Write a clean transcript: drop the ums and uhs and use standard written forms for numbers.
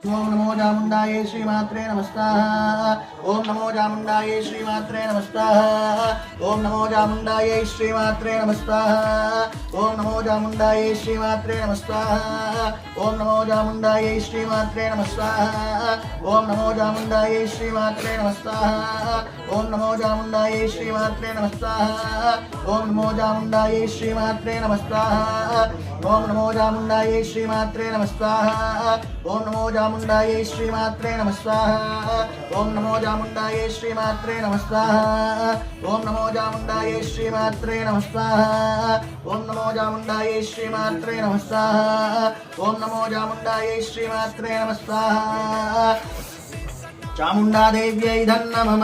ओम नमो चामुंडायै श्रीमात्रे नमस्ताः। ओम नमो चामुंडायै श्रीमात्रे नमस्ताः। ओम नमो चामुंडायै श्रीमात्रे नमस्ताः। ओम नमो चामुंडायै श्रीमात्रे नमस्ताः। ओम नमो चामुंडायै श्रीमात्रे नमस्ताः। ओम नमो चामुंडायै श्रीमात्रे नमस्ताः। ओम नमो चामुंडायै श्रीमात्रे नमस्ताः। ओम नमो चामुंडायै श्रीमात्रे नमस्ताः। ओम नमो चामुंडायै श्रीमात्रे नमस्ताः। ओम नमो चामुंडायै श्रीमात्रे नमस्ताः। ओम नमो चामुंडायै श्रीमात्रे नमस्ताः। ओम नमो चामुंडायै श्रीमात्रे नमस्ताः। ओम नमो चामुंडायै श्रीमात्रे नमस्ताः। ओम नमो चामुंडायै श्रीमात्रे नमस्ताः। चामुंडा देव्यै नमः।